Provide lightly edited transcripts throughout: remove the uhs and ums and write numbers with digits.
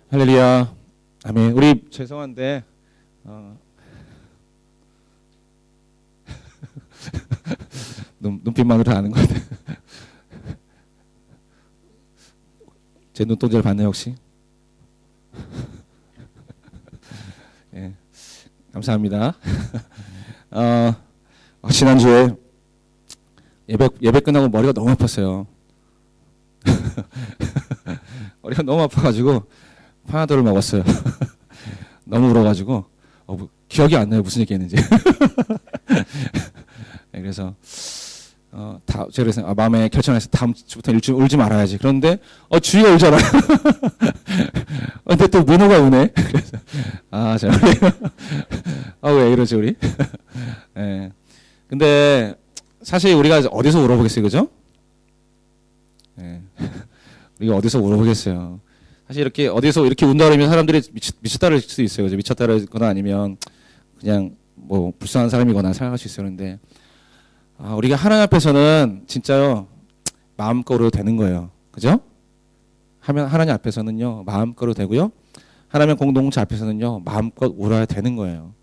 할렐루야. 아멘. 우리 죄송한데 눈빛만으로 아는 것 같아요. 제 눈동자를 봤나요 혹시? 예, 감사합니다. 지난주에 예배 끝나고 머리가 너무 아팠어요. 머리가 너무 아파가지고 파나돌을 먹었어요. 너무 울어가지고 기억이 안 나요 무슨 얘기했는지. 네, 그래서 제가 그래서 마음에 결정해서 다음 주부터 울지 말아야지. 그런데 주희가 울잖아요. 근데 또 민호가 우네. 그래서 왜 이러지 우리? 네. 근데 사실 우리가 어디서 울어보겠어요, 그죠? 네. 우리가 어디서 울어보겠어요. 사실 이렇게 어디서 이렇게 운다 그러면 사람들이 미쳤다를 수 있어요. 그죠? 미쳤다거나 아니면 그냥 뭐 불쌍한 사람이거나 생각할 수 있어요. 그런데 우리가 하나님 앞에서는 진짜요 마음껏 되는 거예요. 그죠? 하나님 앞에서는요 마음껏 되고요. 하나님 공동체 앞에서는요 마음껏 울어야 되는 거예요.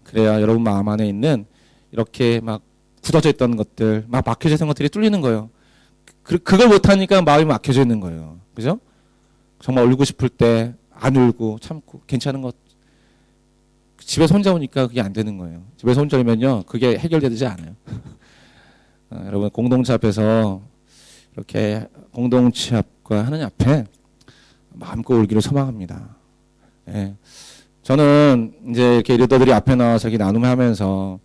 그래야 여러분 마음 안에 있는 이렇게 막 굳어져 있던 것들, 막 막혀져 있던 것들이 뚫리는 거예요. 그걸 못하니까 마음이 막혀져 있는 거예요. 그죠? 정말 울고 싶을 때 안 울고 참고 괜찮은 것. 집에서 혼자 오니까 그게 안 되는 거예요. 집에서 혼자 오면요 그게 해결되지 않아요. 여러분 공동체 앞에서 이렇게 공동체 앞과 하나님 앞에 마음껏 울기를 소망합니다. 예. 저는 이제 이렇게 리더들이 앞에 나와서 이렇게 나눔하면서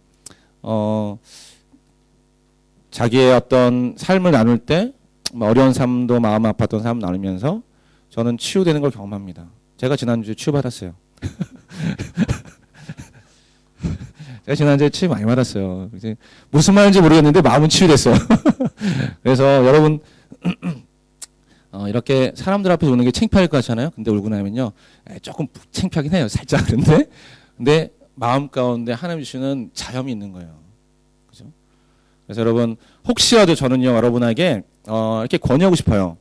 자기의 어떤 삶을 나눌 때 어려운 삶도 마음 아팠던 삶 나누면서 저는 치유되는 걸 경험합니다. 제가 지난주에 치유받았어요. 제가 지난주에 치유 많이 받았어요. 이제 무슨 말인지 모르겠는데 마음은 치유됐어요. 그래서 여러분 이렇게 사람들 앞에서 우는 게 창피할 것 같잖아요. 근데 울고 나면요 조금 창피하긴 해요. 살짝. 근데 마음 가운데 하나님 주시는 자염이 있는 거예요. 그죠? 그래서 여러분 혹시라도 저는요 여러분에게 이렇게 권유하고 싶어요.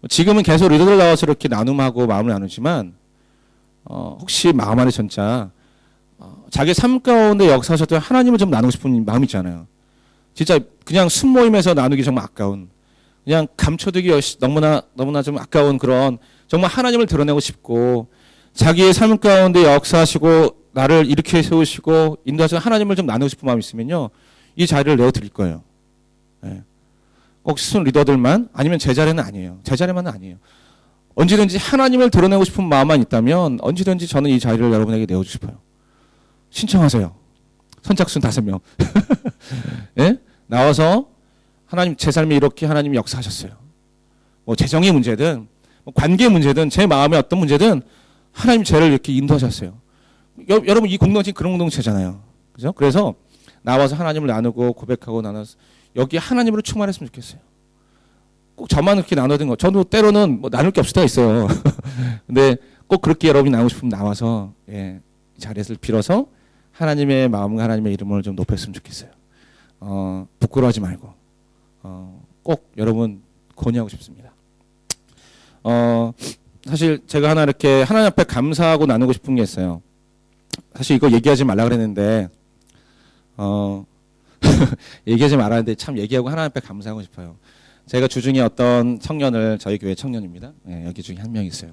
지금은 계속 리더들 나와서 이렇게 나눔하고 마음을 나누지만 혹시 마음 안에 진짜 자기 삶 가운데 역사하셨던 하나님을 좀 나누고 싶은 마음 있잖아요. 진짜 그냥 순모임에서 나누기 정말 아까운, 그냥 감춰두기 너무나 좀 아까운 그런 정말 하나님을 드러내고 싶고 자기의 삶 가운데 역사하시고 나를 일으켜 세우시고 인도하시는 하나님을 좀 나누고 싶은 마음이 있으면요 이 자리를 내어드릴 거예요. 네. 꼭 스승 리더들만 아니면 제 자리는 아니에요. 제 자리만은 아니에요. 언제든지 하나님을 드러내고 싶은 마음만 있다면 언제든지 저는 이 자리를 여러분에게 내어주고 싶어요. 신청하세요. 선착순 5명. 예? 나와서 하나님 제 삶에 이렇게 하나님이 역사하셨어요. 뭐 재정의 문제든 뭐 관계 문제든 제 마음의 어떤 문제든 하나님 저를 이렇게 인도하셨어요. 여러분 이 공동체 그런 공동체잖아요. 그죠? 그래서 나와서 하나님을 나누고 고백하고 나눠서 여기 하나님으로 충만했으면 좋겠어요. 꼭 저만 그렇게 나누는 거. 저도 때로는 뭐 나눌 게 없을 때가 있어요. 근데 꼭 그렇게 여러분이 나누고 싶으면 나와서 이 자리에서 빌어서 하나님의 마음과 하나님의 이름을 좀 높였으면 좋겠어요. 부끄러워하지 말고 꼭 여러분 권유하고 싶습니다. 사실 제가 하나 이렇게 하나님 앞에 감사하고 나누고 싶은 게 있어요. 사실 이거 얘기하지 말라 그랬는데 얘기하지 말았는데 참 얘기하고 하나님 앞에 감사하고 싶어요. 제가 주중에 어떤 청년을 저희 교회 청년입니다. 네, 여기 중에 한 명 있어요.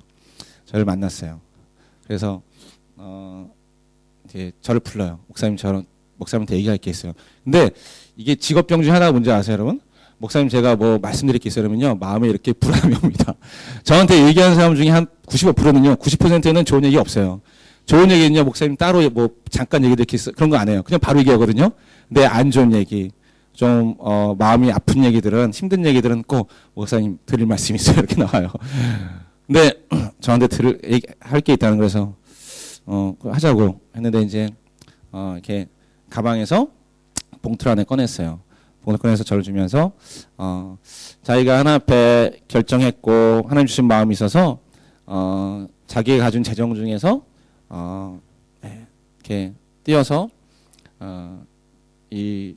저를 만났어요. 그래서 이제 저를 불러요. 목사님한테 얘기할 게 있어요. 근데 이게 직업병 중에 하나가 뭔지 아세요, 여러분? 목사님 제가 뭐 말씀드릴 게 있어요. 그러면요 마음에 이렇게 불안함이 옵니다. 저한테 얘기하는 사람 중에 한 95%는요 90%는 좋은 얘기 없어요. 좋은 얘기는요 목사님 따로 뭐 잠깐 얘기 듣기 있어 그런 거 안 해요. 그냥 바로 얘기하거든요. 근데 안 좋은 얘기, 좀 마음이 아픈 얘기들은, 힘든 얘기들은 꼭 목사님 드릴 말씀이 있어요. 이렇게 나와요. 근데 저한테 할 게 있다는 거라서 하자고 했는데 이제 이렇게 가방에서 봉투를 안에 꺼냈어요. 봉투를 꺼내서 저를 주면서 자기가 하나님 앞에 결정했고 하나님 주신 마음이 있어서 자기가 가진 재정 중에서 이렇게 띄어서 이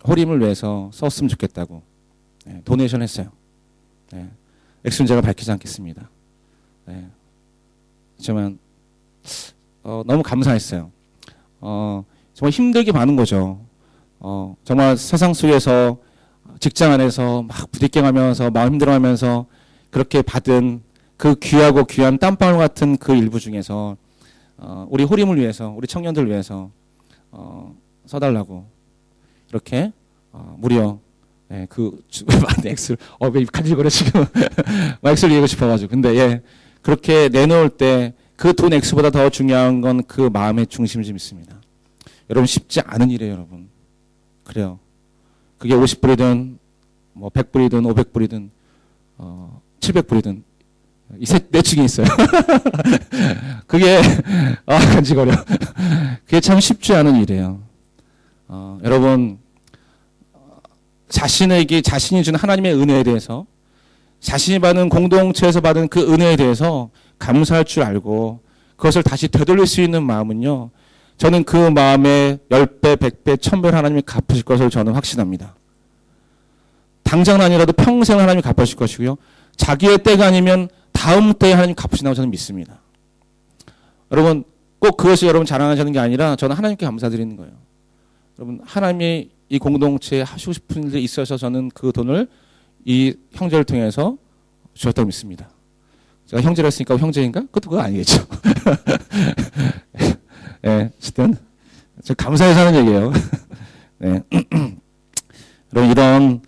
호림을 위해서 썼으면 좋겠다고 도네이션 했어요. 액수는 제가 밝히지 않겠습니다. 그렇지만 너무 감사했어요. 정말 힘들게 많은 거죠. 정말 세상 속에서 직장 안에서 막 부딪혀가면서 마음 힘들어하면서 그렇게 받은 그 귀하고 귀한 땀방울 같은 그 일부 중에서 우리 호림을 위해서, 우리 청년들 위해서 써달라고 이렇게 무려 그 X를 왜 간질거려 지금 X를 얘기하고 싶어가지고 근데 그렇게 내놓을 때 그 돈 X보다 더 중요한 건 그 마음의 중심이 좀 있습니다. 여러분 쉽지 않은 일이에요, 여러분. 그래요. 그게 50불이든 뭐 100불이든 500불이든 700불이든 네 층이 있어요. 그게 간지거려. 그게 참 쉽지 않은 일이에요. 여러분 자신에게 자신이 준 하나님의 은혜에 대해서 자신이 받은 공동체에서 받은 그 은혜에 대해서 감사할 줄 알고 그것을 다시 되돌릴 수 있는 마음은요. 저는 그 마음에 10배, 100배, 1000배 하나님이 갚으실 것을 저는 확신합니다. 당장은 아니라도 평생 하나님이 갚으실 것이고요. 자기의 때가 아니면 다음 때에 하나님 갚으신다고 저는 믿습니다. 여러분 꼭 그것이 여러분 자랑하시는 게 아니라 저는 하나님께 감사드리는 거예요. 여러분 하나님이 이 공동체에 하시고 싶은 일이 있어서 저는 그 돈을 이 형제를 통해서 주셨다고 믿습니다. 제가 형제를 했으니까 형제인가? 그거 아니겠죠. 어쨌든 감사해서 하는 얘기예요. 여러분 이런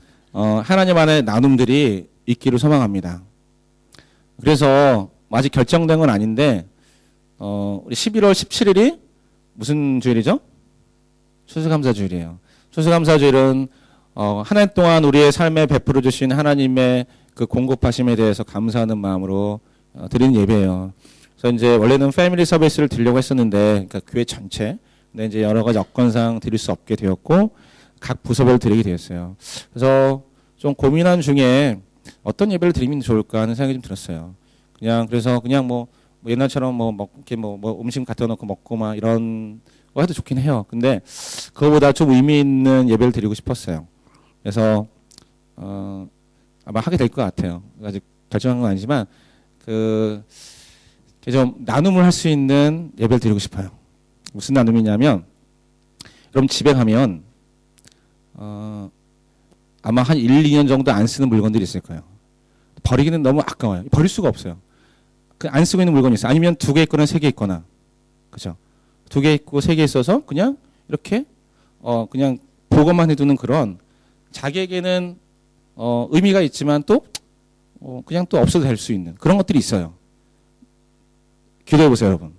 하나님 안의 나눔들이 있기를 소망합니다. 그래서 아직 결정된 건 아닌데 우리 11월 17일이 무슨 주일이죠? 추수감사주일이에요. 추수감사주일은 한 해 동안 우리의 삶에 베풀어 주신 하나님의 그 공급하심에 대해서 감사하는 마음으로 드리는 예배예요. 그래서 이제 원래는 패밀리 서비스를 드리려고 했었는데, 그러니까 교회 전체. 근데 이제 여러 가지 여건상 드릴 수 없게 되었고, 각 부서별 드리게 되었어요. 그래서 좀 고민한 중에 어떤 예배를 드리면 좋을까 하는 생각이 좀 들었어요. 그래서 그냥 뭐 옛날처럼 이렇게 음식 갖다 놓고 먹고 막 이런 거 해도 좋긴 해요. 근데 그거보다 좀 의미 있는 예배를 드리고 싶었어요. 그래서 아마 하게 될 것 같아요. 아직 결정한 건 아니지만 좀 나눔을 할 수 있는 예배를 드리고 싶어요. 무슨 나눔이냐면 여러분 집에 가면 아마 한 1, 2년 정도 안 쓰는 물건들이 있을 거예요. 버리기는 너무 아까워요. 버릴 수가 없어요. 안 쓰고 있는 물건이 있어요. 아니면 2개 있거나 3개 있거나. 그죠? 2개 있고 3개 있어서 그냥 이렇게 그냥 보관만 해두는 그런 자기에게는 의미가 있지만 또 그냥 또 없어도 될 수 있는 그런 것들이 있어요. 기도해 보세요, 여러분.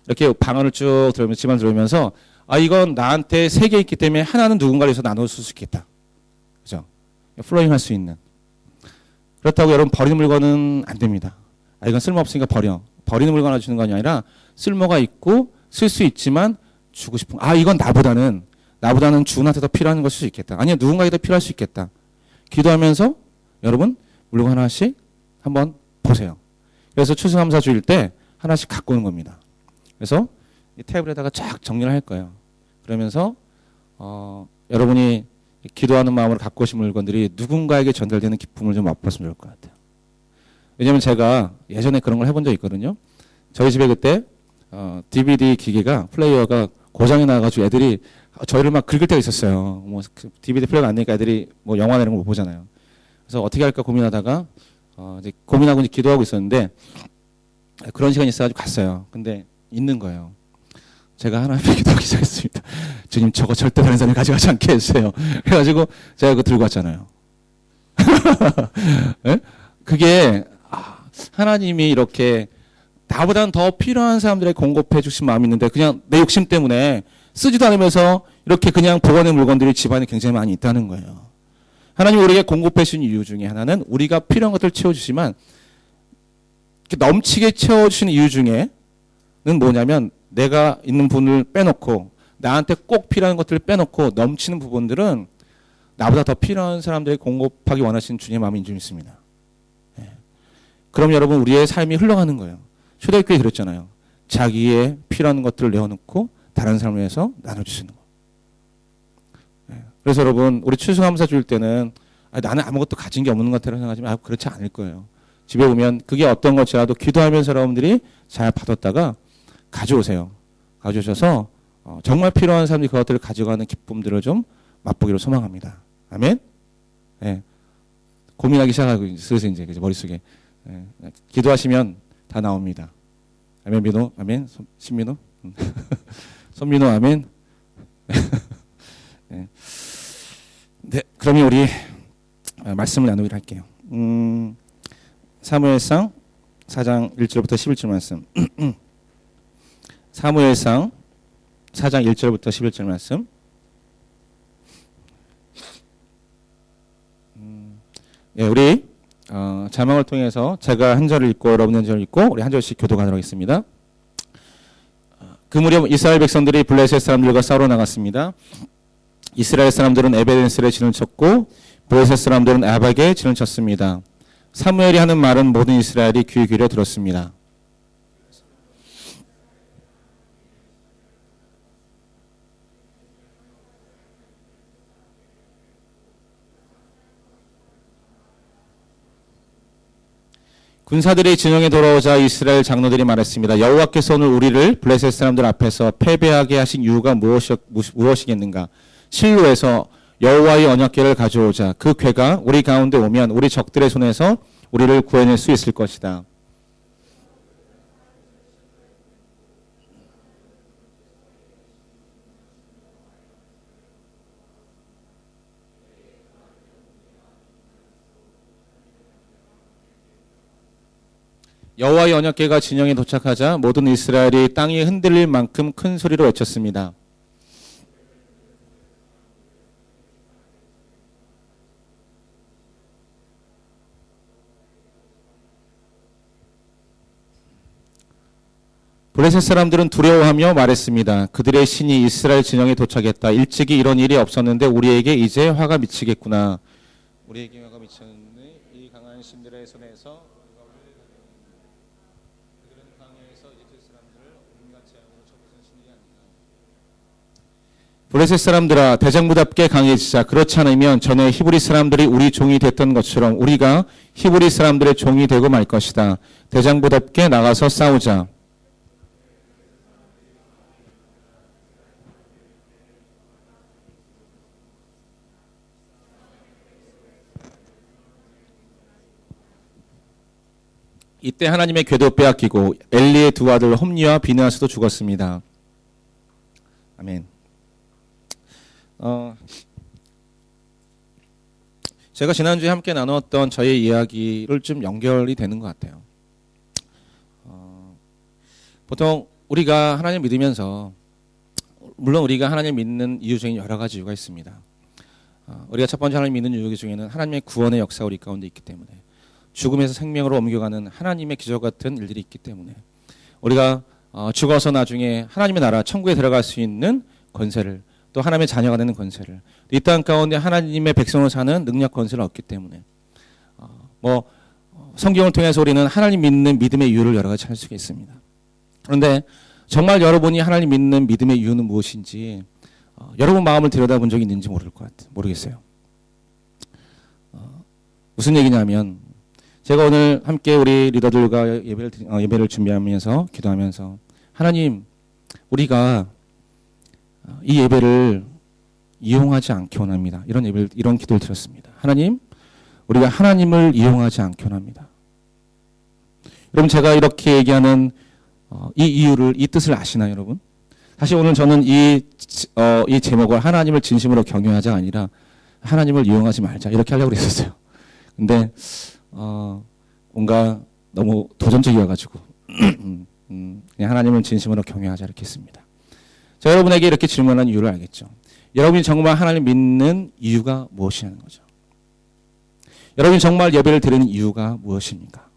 이렇게 방언을 쭉 들으면서 집안 들으면서 이건 나한테 3개 있기 때문에 하나는 누군가를 위해서 나눠 쓸 수 있겠다. 그죠? 플로잉 할 수 있는. 그렇다고 여러분 버리는 물건은 안 됩니다. 이건 쓸모없으니까 버려. 버리는 물건 하나 주는 거 아니라 쓸모가 있고 쓸 수 있지만 주고 싶은 이건 나보다는 주인한테 더 필요한 것일 수 있겠다. 아니야 누군가에게 더 필요할 수 있겠다. 기도하면서 여러분 물건 하나씩 한번 보세요. 그래서 추수감사주일 때 하나씩 갖고 오는 겁니다. 그래서 이 테이블에다가 쫙 정리를 할 거예요. 그러면서 여러분이 기도하는 마음으로 갖고 오신 물건들이 누군가에게 전달되는 기쁨을 좀 맛봤으면 좋을 것 같아요. 왜냐하면 제가 예전에 그런 걸 해본 적이 있거든요. 저희 집에 그때 DVD 기계가 플레이어가 고장이 나가지고 애들이 저희를 막 긁을 때가 있었어요. DVD 플레이어가 안 되니까 애들이 영화나 이런 거 못 보잖아요. 그래서 어떻게 할까 고민하다가 이제 고민하고 이제 기도하고 있었는데 그런 시간이 있어가지고 갔어요. 근데 있는 거예요. 제가 하나님께 기도하기 시작했습니다. 주님 저거 절대 다른 사람이 가져가지 않게 해주세요. 그래가지고 제가 그거 들고 왔잖아요. 네? 그게 하나님이 이렇게 나보다는 더 필요한 사람들에게 공급해 주신 마음이 있는데 그냥 내 욕심 때문에 쓰지도 않으면서 이렇게 그냥 보관의 물건들이 집안에 굉장히 많이 있다는 거예요. 하나님이 우리에게 공급해 주신 이유 중에 하나는 우리가 필요한 것들을 채워주시지만 넘치게 채워주시는 이유 중에는 뭐냐면 내가 있는 부분을 빼놓고 나한테 꼭 필요한 것들을 빼놓고 넘치는 부분들은 나보다 더 필요한 사람들에게 공급하기 원하시는 주님의 마음이 좀 있습니다. 그럼 여러분 우리의 삶이 흘러가는 거예요. 초대교회 그랬잖아요. 자기의 필요한 것들을 내어놓고 다른 사람을 위해서 나눠주시는 거. 그래서 여러분 우리 추수감사 줄 때는 나는 아무것도 가진 게 없는 것 같다고 생각하지만 그렇지 않을 거예요. 집에 오면 그게 어떤 것이라도 기도하면서 여러분들이 잘 받았다가 가져오세요. 가져오셔서 정말 필요한 사람들이 그것들을 가져가는 기쁨들을 좀 맛보기를 소망합니다. 아멘? 예. 고민하기 시작하고 슬슬 이제 머릿속에. 예. 기도하시면 다 나옵니다. 아멘, 민호? 아멘? 신민호? 손민호? 아멘? 네. 네, 그러면 우리 말씀을 나누기로 할게요. 사무엘상 4장 1절부터 11절 말씀. 사무엘상 4장 1절부터 11절 말씀. 예, 우리 자막을 통해서 제가 한 절을 읽고 여러분 한 절을 읽고 우리 한 절씩 교도하도록 하겠습니다. 그 무렵 이스라엘 백성들이 블레셋 사람들과 싸우러 나갔습니다. 이스라엘 사람들은 에베네셀에 진을 쳤고 블레셋 사람들은 아박에 진을 쳤습니다. 사무엘이 하는 말은 모든 이스라엘이 귀 기울여 들었습니다. 군사들이 진영에 돌아오자 이스라엘 장로들이 말했습니다. 여호와께서 오늘 우리를 블레셋 사람들 앞에서 패배하게 하신 이유가 무엇이겠는가? 실로에서 여호와의 언약궤를 가져오자. 그 궤가 우리 가운데 오면 우리 적들의 손에서 우리를 구해낼 수 있을 것이다. 여호와의 언약궤가 진영에 도착하자 모든 이스라엘이 땅이 흔들릴 만큼 큰 소리로 외쳤습니다. 블레셋 사람들은 두려워하며 말했습니다. 그들의 신이 이스라엘 진영에 도착했다. 일찍이 이런 일이 없었는데 우리에게 이제 화가 미치겠구나. 우리에게 화가 미쳤는데 이 강한 신들의 손에서 그들은 강야에서 이집트 사람들을 온갖 재앙으로 쳐부순 신이 아니라. 블레셋 사람들아 대장부답게 강해지자. 그렇지 않으면 전에 히브리 사람들이 우리 종이 됐던 것처럼 우리가 히브리 사람들의 종이 되고 말 것이다. 대장부답게 나가서 싸우자. 이때 하나님의 궤도 빼앗기고 엘리의 두 아들 홈리와 비느하스도 죽었습니다. 아멘. 제가 지난주에 함께 나누었던 저의 이야기를 좀 연결이 되는 것 같아요. 보통 우리가 하나님 믿으면서 물론 우리가 하나님 믿는 이유 중에 여러 가지 이유가 있습니다. 우리가 첫 번째 하나님 믿는 이유 중에는 하나님의 구원의 역사가 우리 가운데 있기 때문에 죽음에서 생명으로 옮겨가는 하나님의 기적 같은 일들이 있기 때문에 우리가 죽어서 나중에 하나님의 나라 천국에 들어갈 수 있는 권세를 또 하나님의 자녀가 되는 권세를 이 땅 가운데 하나님의 백성으로 사는 능력 권세를 얻기 때문에 성경을 통해서 우리는 하나님 믿는 믿음의 이유를 여러 가지 찾을 수가 있습니다. 그런데 정말 여러분이 하나님 믿는 믿음의 이유는 무엇인지 여러분 마음을 들여다본 적이 있는지 모르겠어요. 무슨 얘기냐면 제가 오늘 함께 우리 리더들과 예배를 준비하면서 기도하면서 하나님 우리가 이 예배를 이용하지 않게 원합니다. 이런 기도를 드렸습니다. 하나님 우리가 하나님을 이용하지 않게 원합니다. 여러분 제가 이렇게 얘기하는 이 이유를 이 뜻을 아시나요, 여러분? 사실 오늘 저는 이 제목을 하나님을 진심으로 경외하자가 아니라 하나님을 이용하지 말자 이렇게 하려고 그랬었어요. 근데 뭔가 너무 도전적이어가지고 그냥 하나님을 진심으로 경외하자 이렇게 했습니다. 자, 여러분에게 이렇게 질문한 이유를 알겠죠. 여러분이 정말 하나님 믿는 이유가 무엇이냐는 거죠. 여러분이 정말 예배를 드리는 이유가 무엇입니까?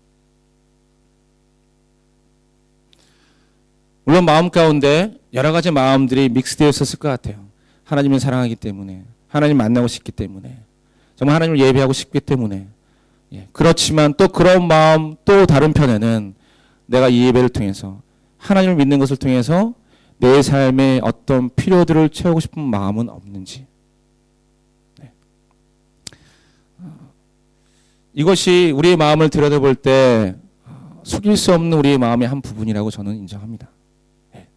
물론 마음 가운데 여러 가지 마음들이 믹스되어 있었을 것 같아요. 하나님을 사랑하기 때문에, 하나님 만나고 싶기 때문에, 정말 하나님을 예배하고 싶기 때문에. 그렇지만 또 그런 마음 또 다른 편에는 내가 이 예배를 통해서 하나님을 믿는 것을 통해서 내 삶의 어떤 필요들을 채우고 싶은 마음은 없는지. 이것이 우리의 마음을 들여다볼 때 속일 수 없는 우리의 마음의 한 부분이라고 저는 인정합니다.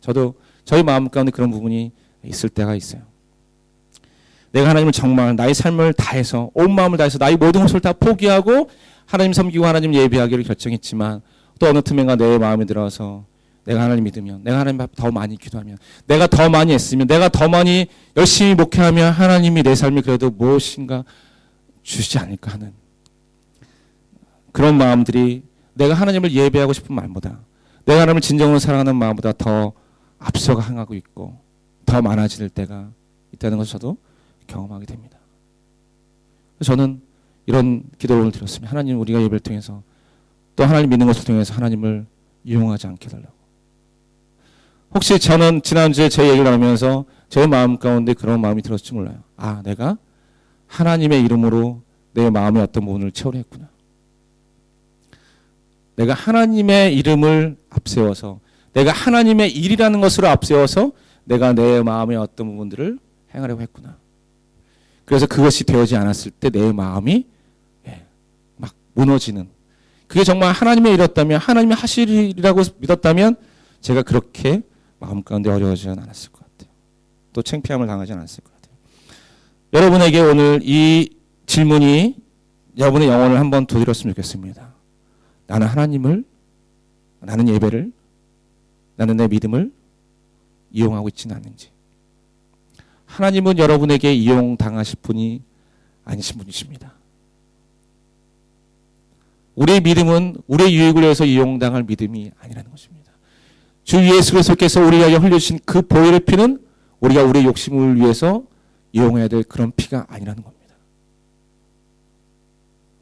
저도 저희 마음 가운데 그런 부분이 있을 때가 있어요. 내가 하나님을 정말 나의 삶을 다해서 온 마음을 다해서 나의 모든 것을 다 포기하고 하나님 섬기고 하나님 예배하기를 결정했지만 또 어느 틈엔가 내 마음에 들어서 내가 하나님 믿으면 내가 하나님 앞에 더 많이 기도하면 내가 더 많이 했으면 내가 더 많이 열심히 목회하면 하나님이 내 삶에 그래도 무엇인가 주시지 않을까 하는 그런 마음들이 내가 하나님을 예배하고 싶은 마음보다 내가 하나님을 진정으로 사랑하는 마음보다 더 앞서가 향하고 있고 더 많아질 때가 있다는 것을 저도 경험하게 됩니다. 저는 이런 기도를 오늘 드렸습니다. 하나님 우리가 예배를 통해서 또 하나님 믿는 것을 통해서 하나님을 이용하지 않게 해달라고. 혹시 저는 지난주에 제 얘기를 나누면서 제 마음 가운데 그런 마음이 들었을지 몰라요. 아, 내가 하나님의 이름으로 내 마음의 어떤 부분을 채우려 했구나. 내가 하나님의 이름을 앞세워서 내가 하나님의 일이라는 것으로 앞세워서 내가 내 마음의 어떤 부분들을 행하려고 했구나. 그래서 그것이 되어지지 않았을 때 내 마음이 막 무너지는 그게 정말 하나님의 일이었다면 하나님이 하시리라고 믿었다면 제가 그렇게 마음 가운데 어려워지지 않았을 것 같아요. 또 창피함을 당하지 않았을 것 같아요. 여러분에게 오늘 이 질문이 여러분의 영혼을 한번 두드렸으면 좋겠습니다. 나는 하나님을 나는 예배를 나는 내 믿음을 이용하고 있지는 않는지. 하나님은 여러분에게 이용당하실 분이 아니신 분이십니다. 우리의 믿음은 우리의 유익을 위해서 이용당할 믿음이 아니라는 것입니다. 주 예수 그리스도께서 우리에게 흘려주신 그 보혈의 피는 우리가 우리의 욕심을 위해서 이용해야 될 그런 피가 아니라는 겁니다.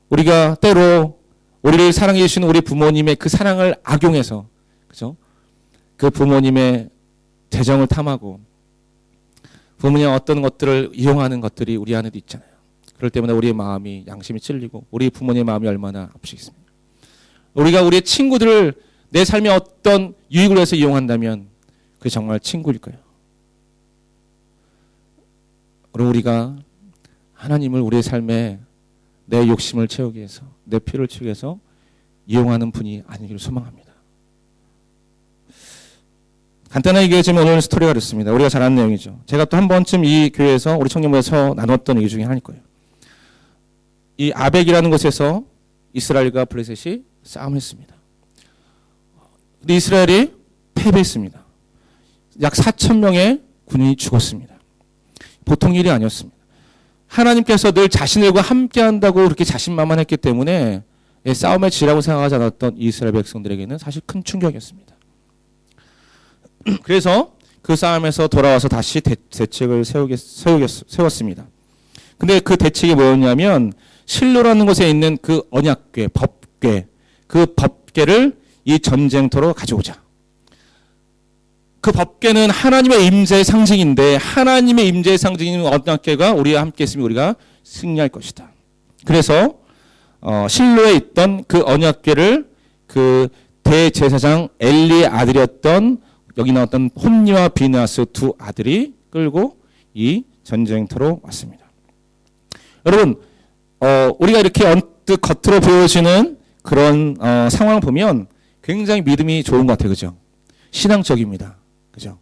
우리가 때로 우리를 사랑해 주시는 우리 부모님의 그 사랑을 악용해서 그죠? 그 부모님의 재정을 탐하고 부모님의 어떤 것들을 이용하는 것들이 우리 안에도 있잖아요. 그럴 때마다 우리의 마음이 양심이 찔리고 우리 부모님의 마음이 얼마나 아프시겠습니까? 우리가 우리의 친구들을 내 삶의 어떤 유익을 위해서 이용한다면 그게 정말 친구일 거예요. 그리고 우리가 하나님을 우리의 삶에 내 욕심을 채우기 위해서 내 필요를 채우기 위해서 이용하는 분이 아니기를 소망합니다. 간단하게 얘기하자면 오늘 스토리가 그렇습니다. 우리가 잘 아는 내용이죠. 제가 또 한 번쯤 이 교회에서 우리 청년부에서 나눴던 얘기 중에 하나일 거예요. 이 아벡이라는 곳에서 이스라엘과 블레셋이 싸움을 했습니다. 근데 이스라엘이 패배했습니다. 약 4,000명의 군인이 죽었습니다. 보통 일이 아니었습니다. 하나님께서 늘 자신들과 함께한다고 그렇게 자신만만했기 때문에 싸움의 지라고 생각하지 않았던 이스라엘 백성들에게는 사실 큰 충격이었습니다. 그래서 그 싸움에서 돌아와서 다시 대책을 세웠습니다. 근데 그 대책이 뭐였냐면 실로라는 곳에 있는 그 언약궤, 법궤, 그 법궤를 이 전쟁터로 가져오자. 그 법궤는 하나님의 임재의 상징인데 하나님의 임재의 상징인 언약궤가 우리와 함께 있으면 우리가 승리할 것이다. 그래서 실로에 있던 그 언약궤를 그 대제사장 엘리의 아들이었던 여기 나왔던 홈니와 비느하스 두 아들이 끌고 이 전쟁터로 왔습니다. 여러분, 우리가 이렇게 언뜻 겉으로 보여지는 그런 상황을 보면 굉장히 믿음이 좋은 것 같아요, 그죠? 신앙적입니다, 그죠?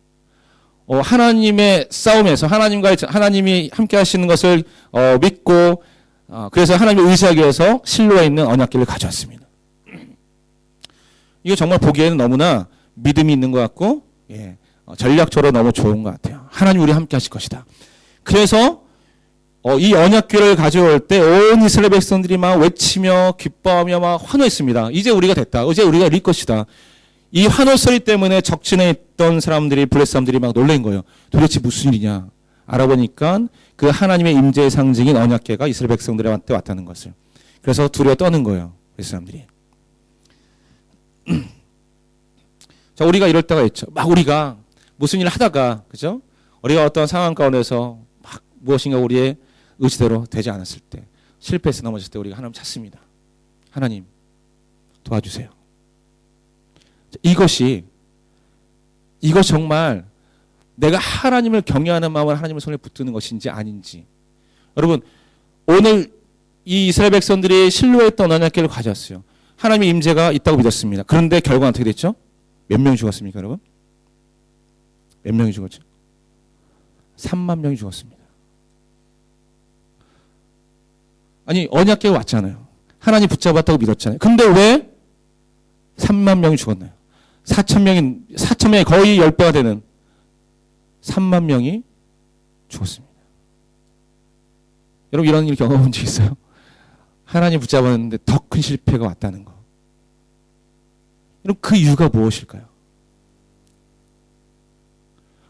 하나님의 싸움에서 하나님이 함께 하시는 것을 믿고 그래서 하나님을 의지하기 위해서 실로에 있는 언약궤를 가져왔습니다. 이거 정말 보기에는 너무나 믿음이 있는 것 같고 전략적으로 너무 좋은 것 같아요. 하나님 우리 함께 하실 것이다. 그래서 이 언약궤를 가져올 때 온 이스라엘 백성들이 막 외치며 기뻐하며 막 환호했습니다. 이제 우리가 됐다. 이제 우리가 이길 것이다. 이 환호 소리 때문에 적진에 있던 사람들이 블레셋 사람들이 막 놀란 거예요. 도대체 무슨 일이냐. 알아보니까 그 하나님의 임재의 상징인 언약궤가 이스라엘 백성들한테 왔다는 것을. 그래서 두려워 떠는 거예요. 블레셋 사람들이. 자, 우리가 이럴 때가 있죠. 막 우리가 무슨 일을 하다가, 그죠? 우리가 어떤 상황 가운데서 막 무엇인가 우리의 의지대로 되지 않았을 때, 실패해서 넘어졌을 때 우리가 하나님 찾습니다. 하나님, 도와주세요. 이것 정말 내가 하나님을 경외하는 마음으로 하나님의 손에 붙드는 것인지 아닌지. 여러분, 오늘 이 이스라엘 백성들이 실로에 있던 언약궤를 가졌어요. 하나님의 임재가 있다고 믿었습니다. 그런데 결과는 어떻게 됐죠? 몇 명이 죽었습니까, 여러분? 몇 명이 죽었죠? 3만 명이 죽었습니다. 아니, 언약궤가 왔잖아요. 하나님 붙잡았다고 믿었잖아요. 근데 왜 3만 명이 죽었나요? 4천 명이 거의 10배가 되는 3만 명이 죽었습니다. 여러분 이런 일 경험한 적 있어요? 하나님 붙잡았는데 더 큰 실패가 왔다는 거. 여러분 그 이유가 무엇일까요?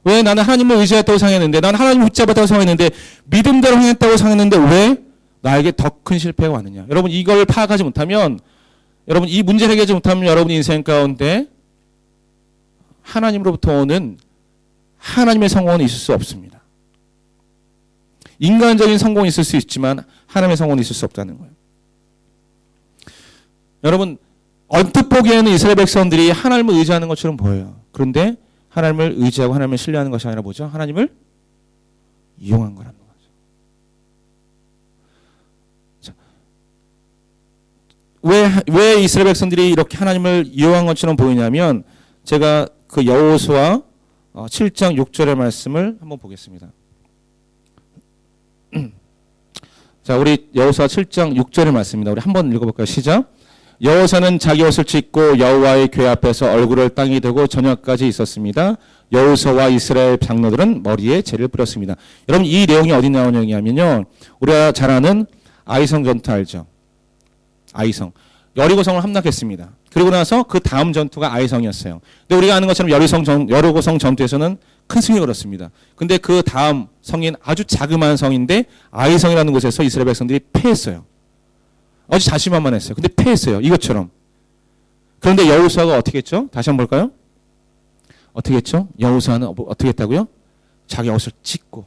왜 나는 하나님을 의지했다고 생각했는데, 나는 하나님을 붙잡았다고 생각했는데, 믿음대로 행했다고 생각했는데 왜 나에게 더 큰 실패가 왔느냐? 여러분 이걸 파악하지 못하면, 여러분 이 문제를 해결하지 못하면 여러분 인생 가운데 하나님으로부터 오는 하나님의 성공은 있을 수 없습니다. 인간적인 성공이 있을 수 있지만 하나님의 성공은 있을 수 없다는 거예요. 여러분 언뜻 보기에는 이스라엘 백성들이 하나님을 의지하는 것처럼 보여요. 그런데 하나님을 의지하고 하나님을 신뢰하는 것이 아니라 뭐죠? 하나님을 이용한 거라는 거죠. 자, 왜 이스라엘 백성들이 이렇게 하나님을 이용한 것처럼 보이냐면, 제가 그 여호수아 7장 6절의 말씀을 한번 보겠습니다. 자, 우리 여호수아 7장 6절의 말씀입니다. 우리 한번 읽어볼까요? 시작. 여호수아는 자기 옷을 찢고 여호와의 궤 앞에서 얼굴을 땅에 대고 저녁까지 있었습니다. 여호수아와 이스라엘 장로들은 머리에 재를 뿌렸습니다. 여러분 이 내용이 어디 나오냐면요, 우리가 잘 아는 아이성 전투 알죠? 아이성. 여리고성을 함락했습니다. 그리고 나서 그 다음 전투가 아이성이었어요. 근데 우리가 아는 것처럼 여리고성 전투에서는 큰 승리를 거뒀습니다. 근데 그 다음 성인 아주 자그마한 성인데 아이성이라는 곳에서 이스라엘 백성들이 패했어요. 아주 자신만만했어요. 근데 패했어요. 이것처럼. 그런데 여호수아가 어떻게 했죠? 다시 한번 볼까요? 어떻게 했죠? 여호수아는 어떻게 했다고요? 자기 옷을 찢고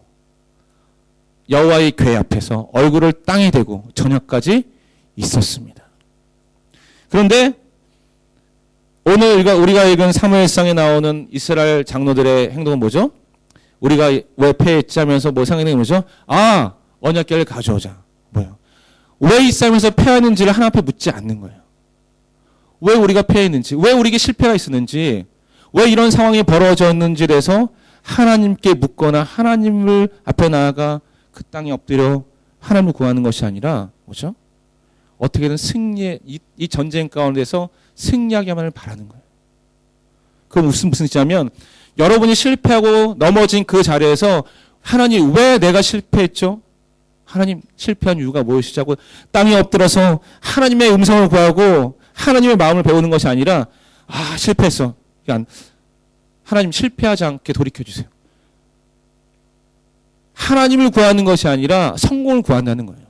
여호와의 궤 앞에서 얼굴을 땅에 대고 저녁까지 있었습니다. 그런데 오늘 우리가 읽은 사무엘상에 나오는 이스라엘 장로들의 행동은 뭐죠? 우리가 왜 패했지 하면서 뭐 생각하는 거죠? 아, 언약궤를 가져오자. 뭐요? 왜 이 싸움에서 패했는지를 하나님 앞에 묻지 않는 거예요. 왜 우리가 패했는지, 왜 우리에게 실패가 있었는지, 왜 이런 상황이 벌어졌는지에 대해서 하나님께 묻거나 하나님을 앞에 나아가 그 땅에 엎드려 하나님을 구하는 것이 아니라 뭐죠? 어떻게든 이 전쟁 가운데서 승리하기만을 바라는 거예요. 그건 무슨 뜻이냐면, 여러분이 실패하고 넘어진 그 자리에서 하나님 왜 내가 실패했죠? 하나님 실패한 이유가 무엇이냐고 땅에 엎드려서 하나님의 음성을 구하고 하나님의 마음을 배우는 것이 아니라, 아 실패했어. 그러니까 하나님 실패하지 않게 돌이켜주세요. 하나님을 구하는 것이 아니라 성공을 구한다는 거예요.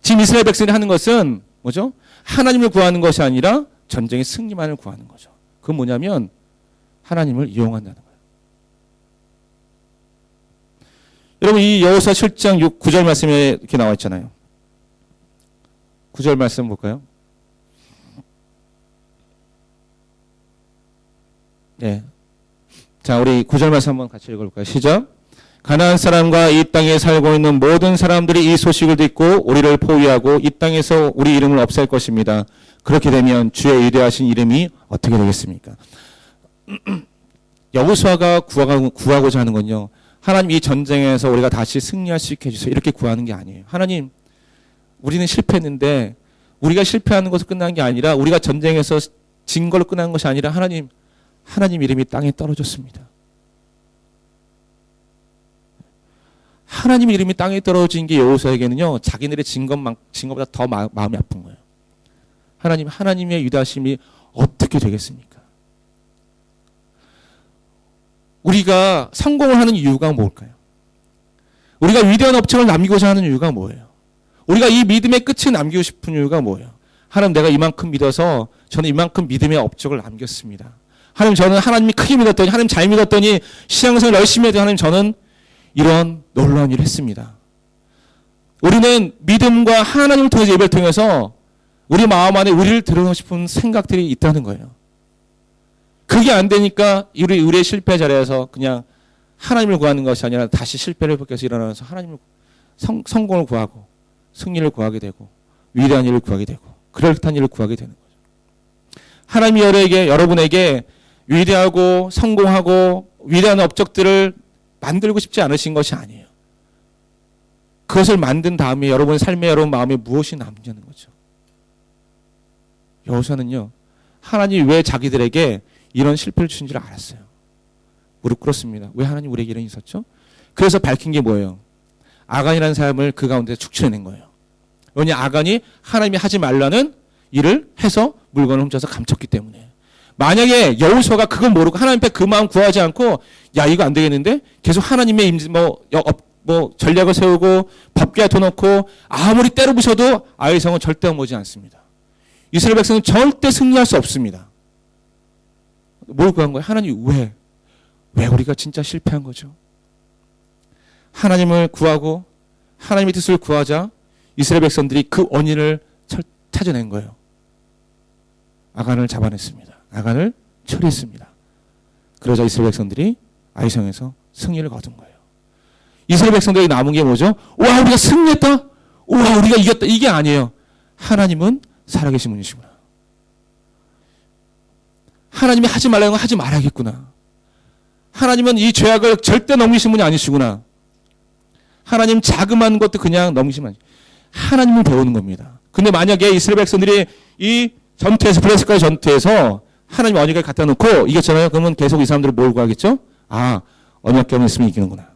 지금 이스라엘 백성이 하는 것은 뭐죠? 하나님을 구하는 것이 아니라 전쟁의 승리만을 구하는 거죠. 그건 뭐냐면 하나님을 이용한다는 거예요. 여러분 이 여호수아 7장 9절 말씀에 이렇게 나와 있잖아요. 9절 말씀 볼까요? 네. 자, 우리 9절 말씀 한번 같이 읽어볼까요? 시작. 가나안 사람과 이 땅에 살고 있는 모든 사람들이 이 소식을 듣고 우리를 포위하고 이 땅에서 우리 이름을 없앨 것입니다. 그렇게 되면 주의 위대하신 이름이 어떻게 되겠습니까? 여호수아가 구하고자 하는 건요, 하나님 이 전쟁에서 우리가 다시 승리할 수 있게 해주세요. 이렇게 구하는 게 아니에요. 하나님, 우리는 실패했는데 우리가 실패하는 것으로 끝난 게 아니라, 우리가 전쟁에서 진 걸로 끝난 것이 아니라, 하나님 이름이 땅에 떨어졌습니다. 하나님 이름이 땅에 떨어진 게 여호수아에게는요, 자기네들의 진 것보다 더 마음이 아픈 거예요. 하나님의 위대하심이 어떻게 되겠습니까? 우리가 성공을 하는 이유가 뭘까요? 우리가 위대한 업적을 남기고자 하는 이유가 뭐예요? 우리가 이 믿음의 끝을 남기고 싶은 이유가 뭐예요? 하나님, 내가 이만큼 믿어서 저는 이만큼 믿음의 업적을 남겼습니다. 하나님, 저는 하나님이 크게 믿었더니, 하나님 잘 믿었더니, 신앙생활 열심히 해도 하나님 저는 이런 놀라운 일을 했습니다. 우리는 믿음과 하나님을 통해서 예배를 통해서 우리 마음 안에 우리를 드러내고 싶은 생각들이 있다는 거예요. 그게 안 되니까 우리의 실패 자리에서 그냥 하나님을 구하는 것이 아니라 다시 실패를 회복해서 일어나서 하나님을 성공을 구하고 승리를 구하게 되고 위대한 일을 구하게 되고 그럴듯한 일을 구하게 되는 거죠. 하나님이 여러분에게 위대하고 성공하고 위대한 업적들을 만들고 싶지 않으신 것이 아니에요. 그것을 만든 다음에 여러분의 삶에 여러분 마음에 무엇이 남냐는 거죠. 여호수아는요, 하나님이 왜 자기들에게 이런 실패를 주신 줄 알았어요. 무릎 꿇었습니다. 왜 하나님 우리에게 이런 일이 있었죠? 그래서 밝힌 게 뭐예요? 아간이라는 사람을 그 가운데 축출해낸 거예요. 왜냐, 아간이 하나님이 하지 말라는 일을 해서 물건을 훔쳐서 감췄기 때문에. 만약에 여호수아가 그걸 모르고 하나님 앞에 그 마음 구하지 않고 야 이거 안 되겠는데 계속 하나님의 전략을 세우고 법궤에 둬 놓고 아무리 때려 부셔도 아이의 성은 절대 오지 않습니다. 이스라엘 백성은 절대 승리할 수 없습니다. 뭘 구한 거예요? 하나님 왜 우리가 진짜 실패한 거죠? 하나님을 구하고 하나님의 뜻을 구하자 이스라엘 백성들이 그 원인을 찾아낸 거예요. 아간을 잡아냈습니다. 아간을 처리했습니다. 그러자 이스라엘 백성들이 아이성에서 승리를 거둔 거예요. 이스라엘 백성들에게 남은 게 뭐죠? 와, 우리가 승리했다? 와, 우리가 이겼다. 이게 아니에요. 하나님은 살아계신 분이시구나. 하나님이 하지 말라는 건 하지 말아야겠구나. 하나님은 이 죄악을 절대 넘기신 분이 아니시구나. 하나님 자그마한 것도 그냥 넘기시면 아니에요. 하나님을 배우는 겁니다. 근데 만약에 이스라엘 백성들이 이 전투에서, 블레셋과의 전투에서 하나님 언약을 갖다 놓고 이겼잖아요. 그러면 계속 이 사람들을 뭘 구하겠죠? 아, 언약궤만 있으면 이기는구나.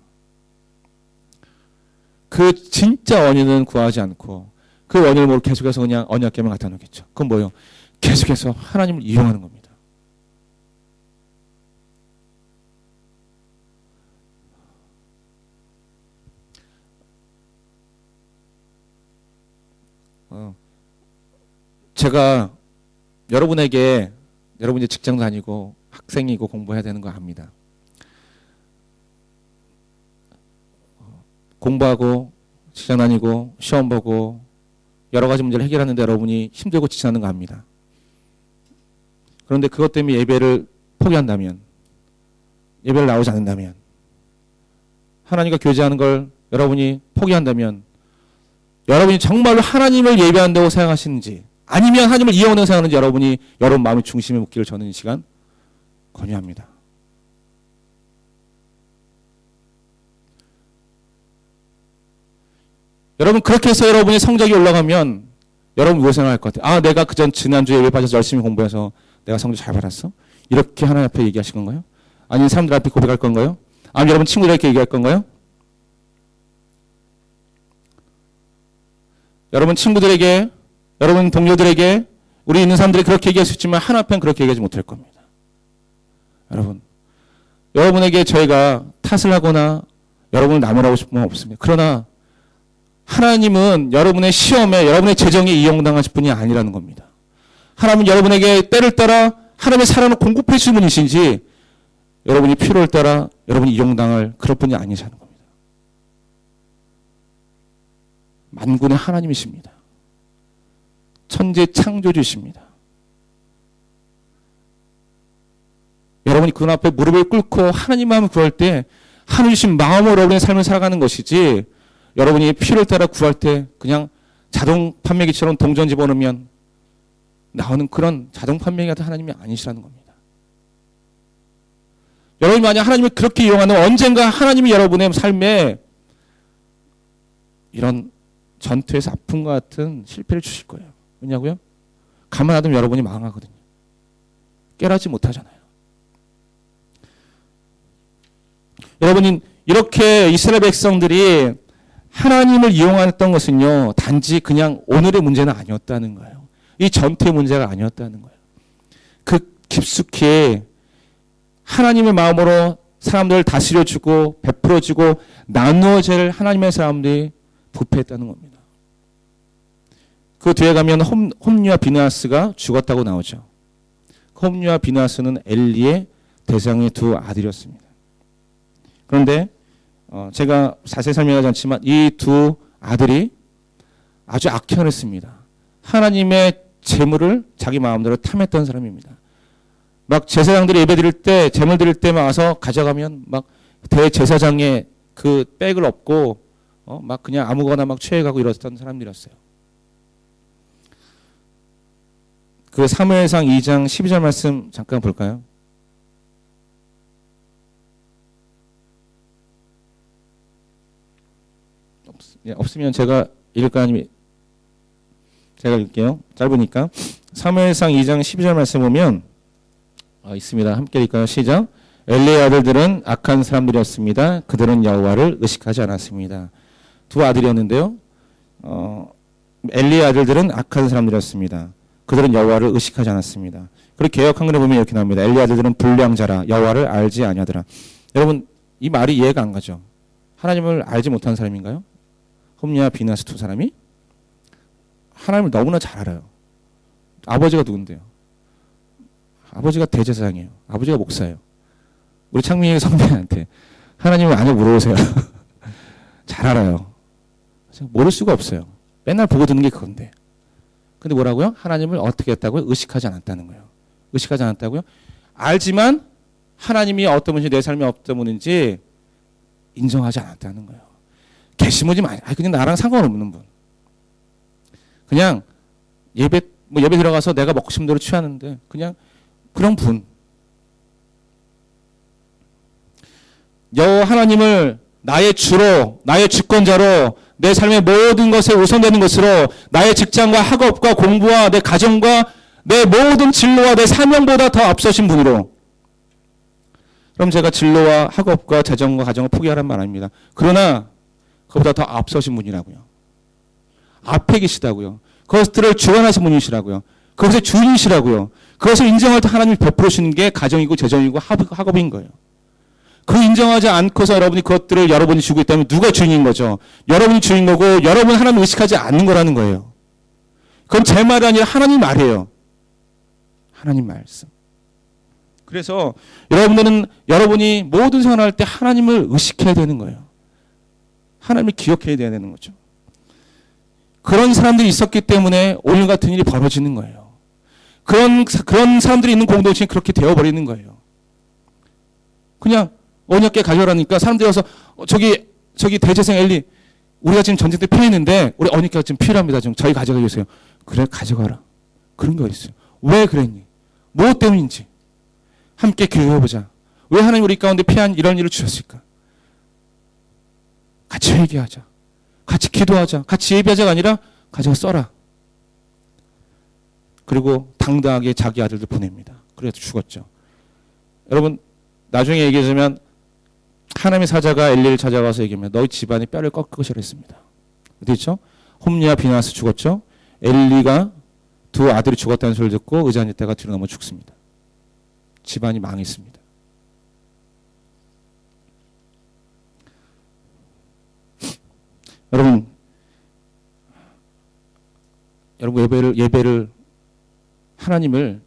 그 진짜 원인은 구하지 않고 그 원인을 모르고 계속해서 그냥 언약궤만 갖다 놓겠죠. 그건 뭐예요? 계속해서 하나님을 이용하는 겁니다. 제가 여러분에게 여러분 이제 직장 다니고 학생이고 공부해야 되는 거 압니다. 공부하고 직장 다니고 시험 보고 여러 가지 문제를 해결하는데 여러분이 힘들고 지치는 거 압니다. 그런데 그것 때문에 예배를 포기한다면, 예배를 나오지 않는다면, 하나님과 교제하는 걸 여러분이 포기한다면, 여러분이 정말로 하나님을 예배한다고 생각하시는지 아니면 하나님을 이용한다고 생각하는지 여러분이 여러분 마음의 중심에 묻기를 저는 이 시간 권유합니다. 여러분 그렇게 해서 여러분이 성적이 올라가면 여러분 무엇 생각할 것 같아요? 아, 내가 지난주에 예배 빠져서 열심히 공부해서 내가 성적 잘 받았어? 이렇게 하나님 앞에 얘기하실 건가요? 아니면 사람들 앞에 고백할 건가요? 아니면 여러분 친구들에게 얘기할 건가요? 여러분 친구들에게, 여러분 동료들에게, 우리 있는 사람들이 그렇게 얘기할 수 있지만 하나님 앞에는 그렇게 얘기하지 못할 겁니다. 여러분에게 저희가 탓을 하거나 여러분을 나무라고 싶은 건 없습니다. 그러나 하나님은 여러분의 시험에, 여러분의 재정에 이용당하실 분이 아니라는 겁니다. 하나님은 여러분에게 때를 따라 하나님의 사랑을 공급해 주신 분이신지 여러분이 필요를 따라 여러분이 이용당할 그런 분이 아니시는 겁니다. 만군의 하나님이십니다. 천재 창조주십니다. 여러분이 그 앞에 무릎을 꿇고 하나님 마음을 구할 때 하나님 주신 마음으로 여러분의 삶을 살아가는 것이지, 여러분이 필요를 따라 구할 때 그냥 자동 판매기처럼 동전 집어넣으면 나오는 그런 자동 판매기가 하나님이 아니시라는 겁니다. 여러분이 만약 하나님을 그렇게 이용하면 언젠가 하나님이 여러분의 삶에 이런 전투에서 아픔과 같은 실패를 주실 거예요. 왜냐고요? 가만 놔두면 여러분이 망하거든요. 깨닫지 못하잖아요. 여러분이 이렇게 이스라엘 백성들이 하나님을 이용했던 것은요, 단지 그냥 오늘의 문제는 아니었다는 거예요. 이 전투의 문제가 아니었다는 거예요. 그 깊숙이 하나님의 마음으로 사람들을 다스려주고 베풀어주고 나누어질 하나님의 사람들이 부패했다는 겁니다. 그 뒤에 가면 홈리와 비느하스가 죽었다고 나오죠. 홈리와 비느하스는 엘리의 대장의 두 아들이었습니다. 그런데 제가 자세히 설명하지 않지만 이 두 아들이 아주 악행했습니다. 하나님의 재물을 자기 마음대로 탐했던 사람입니다. 막 제사장들이 예배 드릴 때, 재물 드릴 때 막 와서 가져가면 막 대제사장의 그 백을 엎고 막 그냥 아무거나 막 취해가고 이랬던 사람들이었어요. 그 사무엘상 2장 12절 말씀 잠깐 볼까요? 없으면 제가 읽을까 아니면 제가 읽을게요. 짧으니까. 사무엘상 2장 12절 말씀 보면 있습니다. 함께 읽을까요? 시작. 엘리의 아들들은 악한 사람들이었습니다. 그들은 여호와를 의식하지 않았습니다. 두 아들이었는데요. 엘리의 아들들은 악한 사람들이었습니다. 그들은 여호와를 의식하지 않았습니다. 그리고 개역 한글에 보면 이렇게 나옵니다. 엘리의 아들들은 불량자라 여호와를 알지 아니하더라. 여러분 이 말이 이해가 안 가죠. 하나님을 알지 못한 사람인가요? 홈리와 비나스 두 사람이 하나님을 너무나 잘 알아요. 아버지가 누군데요? 아버지가 대제사장이에요. 아버지가 목사예요. 우리 창민이 선배한테 하나님을 아냐 물어보세요. 잘 알아요. 모를 수가 없어요. 맨날 보고 듣는 게 그건데. 근데 뭐라고요? 하나님을 어떻게 했다고요? 의식하지 않았다는 거예요. 의식하지 않았다고요? 알지만 하나님이 어떤 분인지 내 삶이 어떤 분인지 인정하지 않았다는 거예요. 계시문이 많이, 그냥 나랑 상관없는 분. 그냥 예배 들어가서 내가 먹고 싶은 대로 취하는데 그냥 그런 분. 여호와 하나님을 나의 주로, 나의 주권자로, 내 삶의 모든 것에 우선되는 것으로, 나의 직장과 학업과 공부와 내 가정과 내 모든 진로와 내 사명보다 더 앞서신 분으로. 그럼 제가 진로와 학업과 재정과 가정을 포기하란 말 아닙니다. 그러나 그보다 더 앞서신 분이라고요. 앞에 계시다고요. 그것들을 주관하신 분이시라고요. 그것의 주인이시라고요. 그것을 인정할 때 하나님이 베풀어주는 게 가정이고 재정이고 학업인 거예요. 그 인정하지 않고서 여러분이 그것들을 여러분이 주고 있다면 누가 주인인 거죠? 여러분이 주인 거고 여러분 하나님 의식하지 않는 거라는 거예요. 그건 제 말이 아니라 하나님 말이에요. 하나님 말씀. 그래서 여러분이 모든 생활할 때 하나님을 의식해야 되는 거예요. 하나님을 기억해야 되는 거죠. 그런 사람들이 있었기 때문에 오늘 같은 일이 벌어지는 거예요. 그런 사람들이 있는 공동체는 그렇게 되어버리는 거예요. 그냥 언약궤 가져라니까 사람들이 와서 저기 대제사장 엘리 우리가 지금 전쟁 때 피했는데 우리 언약궤가 지금 필요합니다. 좀 저희 가져가 주세요. 그래 가져가라. 그런 게 어딨어요. 왜 그랬니? 무엇 때문인지 함께 기도해보자. 왜 하나님 우리 가운데 피한 이런 일을 주셨을까? 같이 회개하자. 같이 기도하자. 같이 예배하자가 아니라 가져가 써라. 그리고 당당하게 자기 아들들 보냅니다. 그래서 죽었죠. 여러분 나중에 얘기해주면 하나님의 사자가 엘리를 찾아가서 얘기합니다. 너희 집안이 뼈를 꺾을 것이라 했습니다. 어디 있죠? 홈리와 비나스 죽었죠. 엘리가 두 아들이 죽었다는 소리를 듣고 의자 앉을 때가 뒤로 넘어 죽습니다. 집안이 망했습니다. 여러분 예배를 하나님을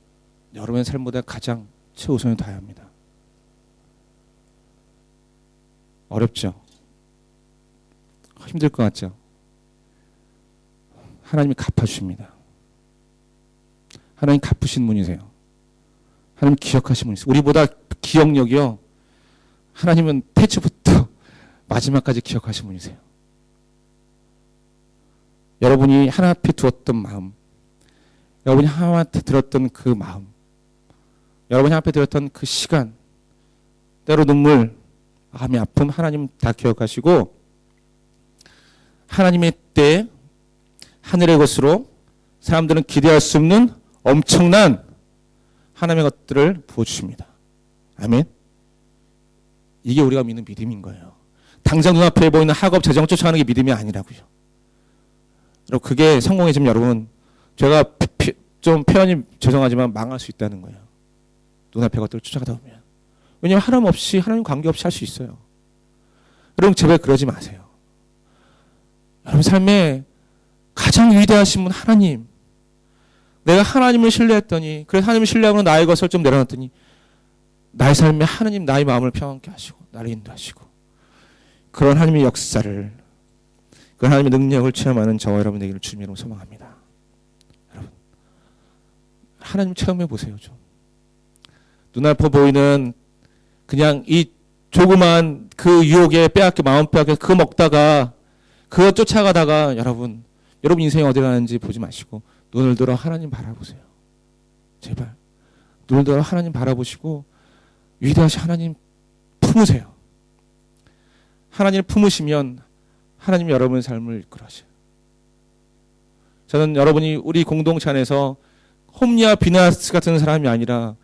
여러분의 삶보다 가장 최우선에 둬야 합니다. 어렵죠? 힘들 것 같죠? 하나님이 갚아주십니다. 하나님 갚으신 분이세요. 하나님 기억하신 분이세요. 우리보다 기억력이요. 하나님은 태초부터 마지막까지 기억하신 분이세요. 여러분이 하나 앞에 두었던 마음, 여러분이 하나님한테 들었던 그 마음, 여러분이 앞에 들었던 그 시간, 때로 눈물, 마음의 아픔 하나님 다 기억하시고 하나님의 때에 하늘의 것으로 사람들은 기대할 수 없는 엄청난 하나님의 것들을 부어주십니다. 아멘. 이게 우리가 믿는 믿음인 거예요. 당장 눈앞에 보이는 학업, 재정 쫓아가는 게 믿음이 아니라고요. 여러분 그게 성공해지면 여러분 제가 좀 표현이 죄송하지만 망할 수 있다는 거예요. 눈앞의 것들을 쫓아가다 보면. 왜냐하면 하나님 없이 하나님 관계없이 할 수 있어요. 여러분 제발 그러지 마세요. 여러분 삶에 가장 위대하신 분 하나님. 내가 하나님을 신뢰했더니 그래서 하나님을 신뢰하고 나의 것을 좀 내려놨더니 나의 삶에 하나님 나의 마음을 평안케 하시고 나를 인도하시고 그런 하나님의 역사를 그런 하나님의 능력을 체험하는 저와 여러분 되기를 주님으로 소망합니다. 여러분 하나님 체험해 보세요. 좀 눈앞에 보이는 그냥 이 조그만 그 유혹에 빼앗겨 마음 빼앗겨 그거 먹다가 그거 쫓아가다가 여러분 인생이 어디 가는지 보지 마시고 눈을 들어 하나님 바라보세요. 제발 눈을 들어 하나님 바라보시고 위대하신 하나님 품으세요. 하나님을 품으시면 하나님 여러분의 삶을 이끌어가셔요. 저는 여러분이 우리 공동체 안에서 홈리와 비나스 같은 사람이 아니라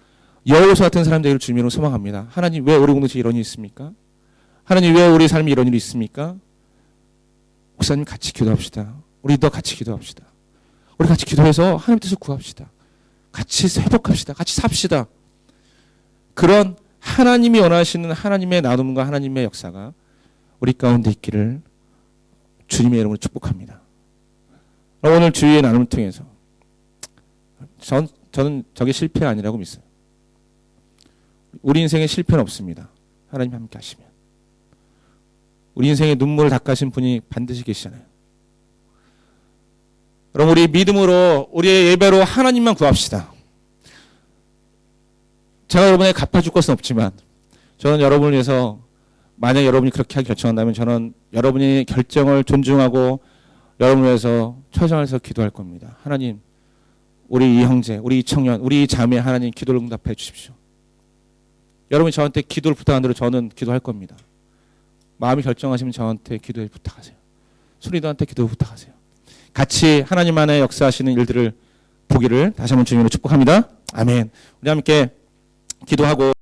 여호수 같은 사람 되기를 주님으로 소망합니다. 하나님 왜 우리 공동체에 이런 일이 있습니까? 하나님 왜 우리 삶에 이런 일이 있습니까? 목사님 같이 기도합시다. 우리도 같이 기도합시다. 우리 같이 기도해서 하나님 뜻을 구합시다. 같이 회복합시다. 같이 삽시다. 그런 하나님이 원하시는 하나님의 나눔과 하나님의 역사가 우리 가운데 있기를 주님의 이름으로 축복합니다. 오늘 주의의 나눔을 통해서 저는 저게 실패 아니라고 믿어요. 우리 인생에 실패는 없습니다. 하나님 함께 하시면. 우리 인생에 눈물을 닦아신 분이 반드시 계시잖아요. 그럼 우리 믿음으로 우리의 예배로 하나님만 구합시다. 제가 여러분에게 갚아줄 것은 없지만 저는 여러분을 위해서 만약 여러분이 그렇게 하기 결정한다면 저는 여러분의 결정을 존중하고 여러분을 위해서 최선을 다해서 기도할 겁니다. 하나님 우리 이 형제, 우리 이 청년, 우리 이 자매 하나님 기도를 응답해 주십시오. 여러분이 저한테 기도를 부탁한 대로 저는 기도할 겁니다. 마음이 결정하시면 저한테 기도해 부탁하세요. 순이들한테 기도 부탁하세요. 같이 하나님 안에 역사하시는 일들을 보기를 다시 한번 주님으로 축복합니다. 아멘. 우리 함께 기도하고